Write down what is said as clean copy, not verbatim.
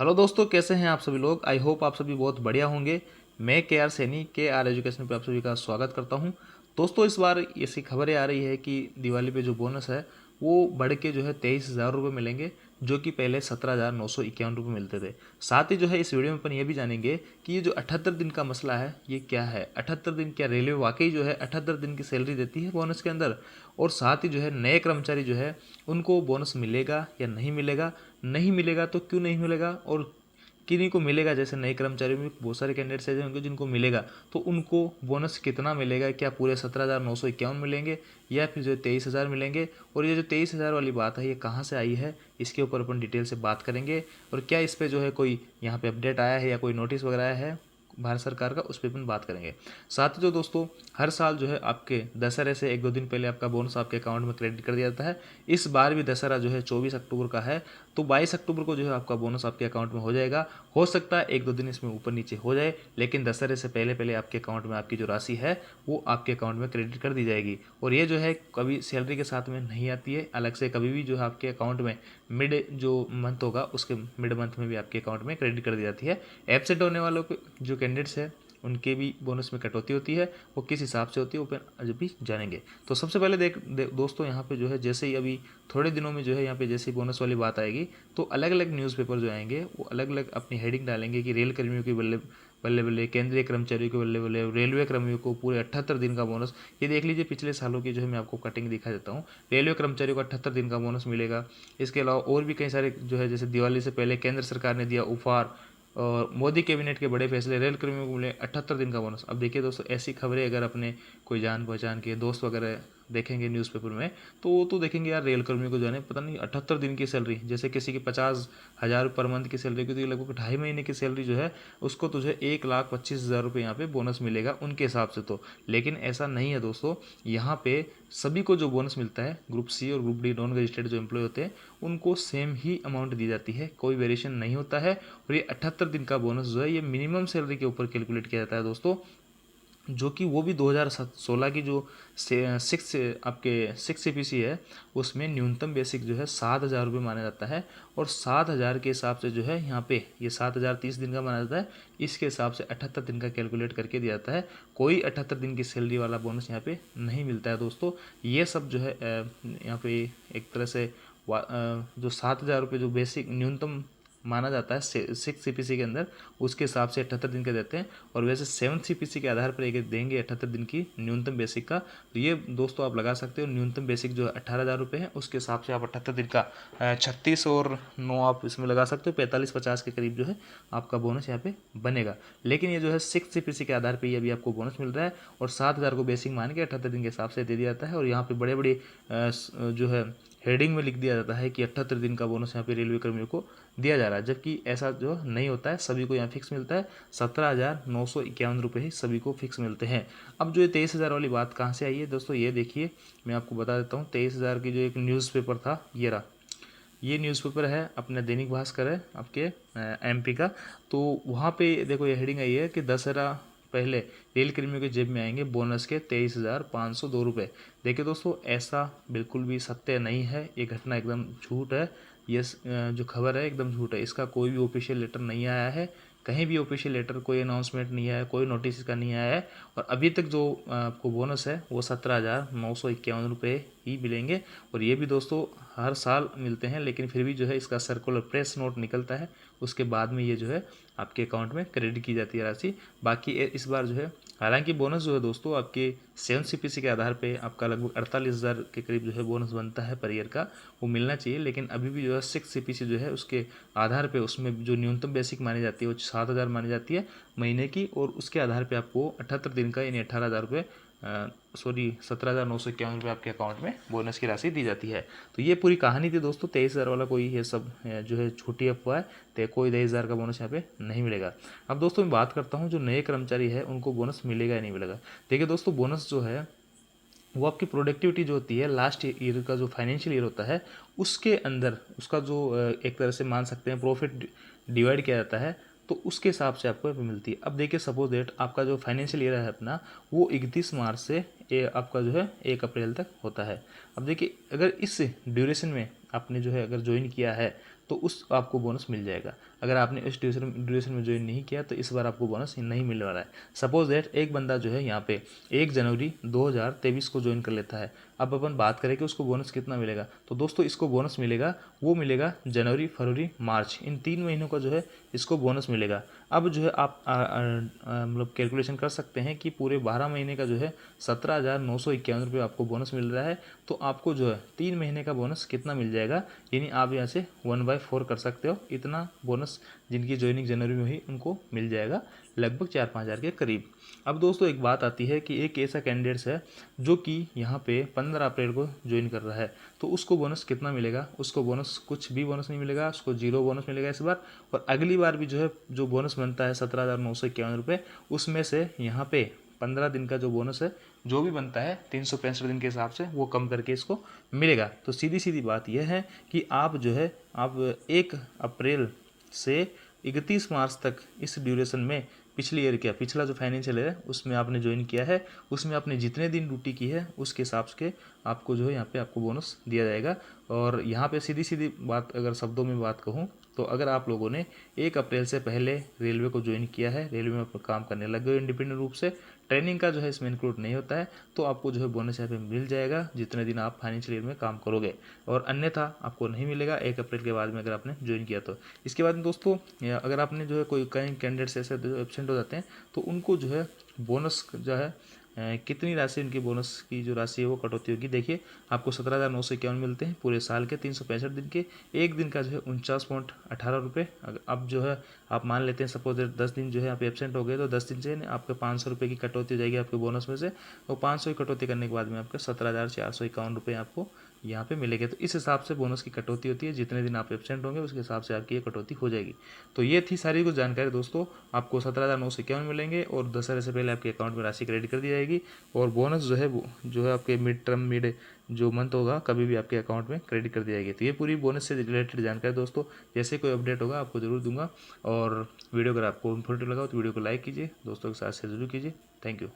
Hello दोस्तों, कैसे हैं आप सभी लोग। आई होप आप सभी बहुत बढ़िया होंगे। मैं के आर सैनी के आर एजुकेशन पे आप सभी का स्वागत करता हूं। दोस्तों, इस बार ऐसी खबरें आ रही है कि दिवाली पे जो बोनस है वो बढ़ के जो है 23,000 रुपये मिलेंगे, जो कि पहले 17,951 रुपये मिलते थे। साथ ही जो है इस वीडियो में अपन ये भी जानेंगे कि ये जो 78 दिन का मसला है ये क्या है। 78 दिन क्या रेलवे वाकई जो है 78 दिन की सैलरी देती है बोनस के अंदर, और साथ ही जो है नए कर्मचारी जो है उनको बोनस मिलेगा या नहीं मिलेगा, नहीं मिलेगा तो क्यों नहीं मिलेगा, और किन्हीं को मिलेगा। जैसे नए कर्मचारियों में बहुत सारे कैंडिडेट्स हैं उनको जिनको मिलेगा, तो उनको बोनस कितना मिलेगा, क्या पूरे 17,951 मिलेंगे या फिर जो 23,000 मिलेंगे। और ये जो 23,000 वाली बात है ये कहाँ से आई है, इसके ऊपर अपन डिटेल से बात करेंगे। और क्या इस पर जो है कोई यहाँ पे अपडेट आया है या कोई नोटिस वगैरह आया है भारत सरकार का, उस पर अपन बात करेंगे। साथ ही जो दोस्तों, हर साल जो है आपके दशहरे से 1-2 दिन पहले आपका बोनस आपके अकाउंट में क्रेडिट कर दिया जाता है। इस बार भी दशहरा जो है 24 अक्टूबर का है, तो 22 अक्टूबर को जो है आपका बोनस आपके अकाउंट में हो जाएगा। हो सकता है 1-2 दिन इसमें ऊपर नीचे हो जाए, लेकिन दशहरे से पहले पहले आपके अकाउंट में आपकी जो राशि है वो आपके अकाउंट में क्रेडिट कर दी जाएगी। और ये जो है कभी सैलरी के साथ में नहीं आती है, अलग से कभी भी जो है आपके अकाउंट में मिड जो मंथ होगा उसके मिड मंथ में भी आपके अकाउंट में क्रेडिट कर दी जाती है। एब्सेंट होने वालों के जो कैंडिडेट्स हैं उनके भी बोनस में कटौती होती है, वो किस हिसाब से होती है वो अपन जब भी जानेंगे। तो सबसे पहले दोस्तों, यहाँ पे जो है जैसे ही अभी थोड़े दिनों में जो है यहाँ पे जैसे ही बोनस वाली बात आएगी तो अलग अलग न्यूज़पेपर जो आएंगे वो अलग अलग अपनी हेडिंग डालेंगे कि रेल कर्मियों की बल्ले बल्ले बल्ले, केंद्रीय कर्मचारियों के बल्ले बल्ले, रेलवे कर्मियों को पूरे 78 दिन का बोनस। ये देख लीजिए पिछले सालों की जो है मैं आपको कटिंग दिखा देता हूँ। रेलवे कर्मचारियों को 78 दिन का बोनस मिलेगा। इसके अलावा और भी कई सारे जो है, जैसे दिवाली से पहले केंद्र सरकार ने दिया उपहार, और मोदी कैबिनेट के बड़े फैसले, रेल कर्मियों को मिले 78 दिन का बोनस। अब देखिए दोस्तों, ऐसी खबरें अगर अपने कोई जान पहचान के दोस्त वगैरह देखेंगे न्यूज़पेपर में, तो वो तो देखेंगे यार रेल कर्मियों को जो है पता नहीं 78 दिन की सैलरी, जैसे किसी की 50,000 पर मंथ की सैलरी की, तो लगभग 2.5 महीने की सैलरी जो है उसको तुझे 1,25,000 रुपये यहाँ पे बोनस मिलेगा उनके हिसाब से तो। लेकिन ऐसा नहीं है दोस्तों, यहाँ पे सभी को जो बोनस मिलता है, ग्रुप सी और ग्रुप डी नॉन रजिस्टर्ड जो एम्प्लॉय होते हैं उनको सेम ही अमाउंट दी जाती है, कोई वेरिएशन नहीं होता है। और ये 78 दिन का बोनस जो है ये मिनिमम सैलरी के ऊपर कैलकुलेट किया जाता है दोस्तों, जो कि वो भी 2016 की जो सिक्स सीपीसी है उसमें न्यूनतम बेसिक जो है 7,000 रुपये माना जाता है। और 7,000 के हिसाब से जो है यहाँ पे ये 7,000 30 दिन का माना जाता है, इसके हिसाब से 78 दिन का कैलकुलेट करके दिया जाता है। कोई 78 दिन की सैलरी वाला बोनस यहाँ पे नहीं मिलता है दोस्तों। ये सब जो है यहाँ पे एक तरह से जो 7,000 रुपये जो बेसिक न्यूनतम माना जाता है 6 सीपीसी के अंदर, उसके हिसाब से 78 दिन के देते हैं। और वैसे 7 सीपीसी के आधार पर एक देंगे 78 दिन की न्यूनतम बेसिक का। तो ये दोस्तों आप लगा सकते हो, न्यूनतम बेसिक जो 18,000 रुपये है उसके हिसाब से आप 78 दिन का 36 और 9 आप इसमें लगा सकते हो, 45-50 के करीब जो है आपका बोनस यहाँ पे बनेगा। लेकिन ये जो है 6 सीपीसी के आधार पर ये अभी आपको बोनस मिल रहा है, और 7,000 को बेसिक मान के 78 दिन के हिसाब से दे दिया जाता है। और यहाँ पे बड़े बड़े जो है हेडिंग में लिख दिया जाता है कि 78 दिन का बोनस यहाँ पे रेलवे कर्मियों को दिया जा रहा है, जबकि ऐसा जो नहीं होता है। सभी को यहाँ फिक्स मिलता है, 17,951 रुपये ही सभी को फिक्स मिलते हैं। अब जो ये 23,000 वाली बात कहाँ से आई है दोस्तों, ये देखिए मैं आपको बता देता हूँ। 23,000 की जो एक न्यूज़पेपर था ये रहा, ये न्यूज़पेपर है अपने दैनिक भास्कर है आपके एमपी का। तो वहाँ पे देखो ये हेडिंग आई है कि दशहरा पहले रेल कर्मियों के जेब में आएंगे बोनस के 23,502 रुपये। देखिए दोस्तों, ऐसा बिल्कुल भी सत्य नहीं है, ये घटना एकदम झूठ है। ये जो खबर है एकदम झूठ है, इसका कोई भी ऑफिशियल लेटर नहीं आया है, कहीं भी ऑफिशियल लेटर कोई अनाउंसमेंट नहीं आया है, कोई नोटिस इसका नहीं आया है। और अभी तक जो आपको बोनस है वो 17,951 रुपये ही मिलेंगे। और ये भी दोस्तों हर साल मिलते हैं, लेकिन फिर भी जो है इसका सर्कुलर प्रेस नोट निकलता है, उसके बाद में ये जो है आपके अकाउंट में क्रेडिट की जाती है राशि। बाकी इस बार जो है, हालांकि बोनस जो है दोस्तों आपके 7 सीपीसी के आधार पे आपका लगभग 48,000 के करीब जो है बोनस बनता है पर ईयर का, वो मिलना चाहिए। लेकिन अभी भी जो है 6 सीपीसी जो है उसके आधार पे उसमें जो न्यूनतम बेसिक मानी जाती है वो 7,000 मानी जाती है महीने की, और उसके आधार पे आपको 78 दिन का यानी 18,000 रुपये, सॉरी 17,951 रुपये आपके अकाउंट में बोनस की राशि दी जाती है। तो ये पूरी कहानी थी दोस्तों। 23,000 वाला कोई ये सब जो है छोटी अफवाह है, तो कोई 23,000 का बोनस यहाँ पे नहीं मिलेगा। अब दोस्तों मैं बात करता हूँ जो नए कर्मचारी है उनको बोनस मिलेगा या नहीं मिलेगा। देखिए दोस्तों, बोनस जो है वो आपकी प्रोडक्टिविटी जो होती है लास्ट ईयर का जो फाइनेंशियल ईयर होता है उसके अंदर उसका जो एक तरह से मान सकते हैं प्रॉफिट डिवाइड किया जाता है, तो उसके हिसाब से आपको मिलती है। अब देखिए सपोज डेट आपका जो फाइनेंशियल ईयर है अपना वो 31 मार्च से आपका जो है 1 अप्रैल तक होता है। अब देखिए अगर इस ड्यूरेशन में आपने जो है अगर ज्वाइन किया है तो उस आपको बोनस मिल जाएगा। अगर आपने इस ड्यूरेशन में ज्वाइन नहीं किया तो इस बार आपको बोनस नहीं मिलने वाला है। सपोज दैट एक बंदा जो है यहाँ पे 1 जनवरी 2023 को ज्वाइन कर लेता है। अब अपन बात करें कि उसको बोनस कितना मिलेगा, तो दोस्तों इसको बोनस मिलेगा, वो मिलेगा जनवरी, फरवरी, मार्च, इन 3 महीनों का जो है इसको बोनस मिलेगा। अब जो है आप मतलब कैलकुलेशन कर सकते हैं कि पूरे 12 महीने का जो है 17,951 रुपये आपको बोनस मिल रहा है। तो आपको जो है 3 महीने का बोनस कितना मिल जाएगा, यानी आप यहाँ से 1/4 कर सकते हो। इतना बोनस जिनकी ज्वाइनिंग जनवरी में हुई उनको मिल जाएगा, लगभग 4-5 हज़ार के करीब। अब दोस्तों एक बात आती है कि एक ऐसा कैंडिडेट्स है जो कि यहाँ पे 15 अप्रैल को ज्वाइन कर रहा है, तो उसको बोनस कितना मिलेगा? उसको बोनस कुछ भी बोनस नहीं मिलेगा, उसको 0 बोनस मिलेगा इस बार। और अगली बार भी जो है जो बोनस बनता है 17,951 रुपये, उसमें से यहाँ पे 15 दिन का जो बोनस है जो भी बनता है 365 दिन के हिसाब से वो कम करके इसको मिलेगा। तो सीधी सीधी बात यह है कि आप जो है आप 1 अप्रैल से 31 मार्च तक इस ड्यूरेशन में पिछली ईयर क्या पिछला जो फाइनेंशियल ईयर है उसमें आपने ज्वाइन किया है, उसमें आपने जितने दिन ड्यूटी की है उसके हिसाब से आपको जो है यहाँ पे आपको बोनस दिया जाएगा। और यहाँ पे सीधी सीधी बात अगर शब्दों में बात कहूँ तो अगर आप लोगों ने 1 अप्रैल से पहले रेलवे को ज्वाइन किया है, रेलवे में काम करने लग गए इंडिपेंडेंट रूप से, ट्रेनिंग का जो है इसमें इंक्लूड नहीं होता है, तो आपको जो है बोनस यहाँ पे मिल जाएगा जितने दिन आप फाइनेंशियल ईयर में काम करोगे। और अन्यथा आपको नहीं मिलेगा 1 अप्रैल के बाद में अगर आपने ज्वाइन किया तो। इसके बाद में दोस्तों अगर आपने जो है कोई कई कैंडिडेट्स ऐसे जो एब्सेंट हो जाते हैं तो उनको जो है बोनस जो है कितनी राशि उनकी बोनस की जो राशि है वो कटौती होगी। देखिए आपको 17,951 मिलते हैं पूरे साल के 365 दिन के, एक दिन का जो है 49.18 रुपये। अब जो है आप मान लेते हैं सपोज 10 दिन जो है आप एब्सेंट हो गए तो 10 दिन से आपके 500 रुपये की कटौती हो जाएगी आपके बोनस में से, और 500 की कटौती करने के बाद में आपके 17,451 रुपये आपको यहाँ पे मिलेंगे। तो इस हिसाब से बोनस की कटौती होती है, जितने दिन आप एब्सेंट होंगे उसके हिसाब से आपकी ये कटौती हो जाएगी। तो ये थी सारी कुछ जानकारी दोस्तों। आपको 17,951 मिलेंगे और दशहरे से पहले आपके अकाउंट में राशि क्रेडिट कर दी जाएगी, और बोनस जो है वो जो है आपके मिड जो मंथ होगा कभी भी आपके अकाउंट में क्रेडिट कर दी जाएगी। तो ये पूरी बोनस से रिलेटेड जानकारी दोस्तों, जैसे कोई अपडेट होगा आपको जरूर दूंगा। और वीडियो अगर आपको इन्फॉर्मेटिव लगा तो वीडियो को लाइक कीजिए, दोस्तों के साथ शेयर जरूर कीजिए। Thank you.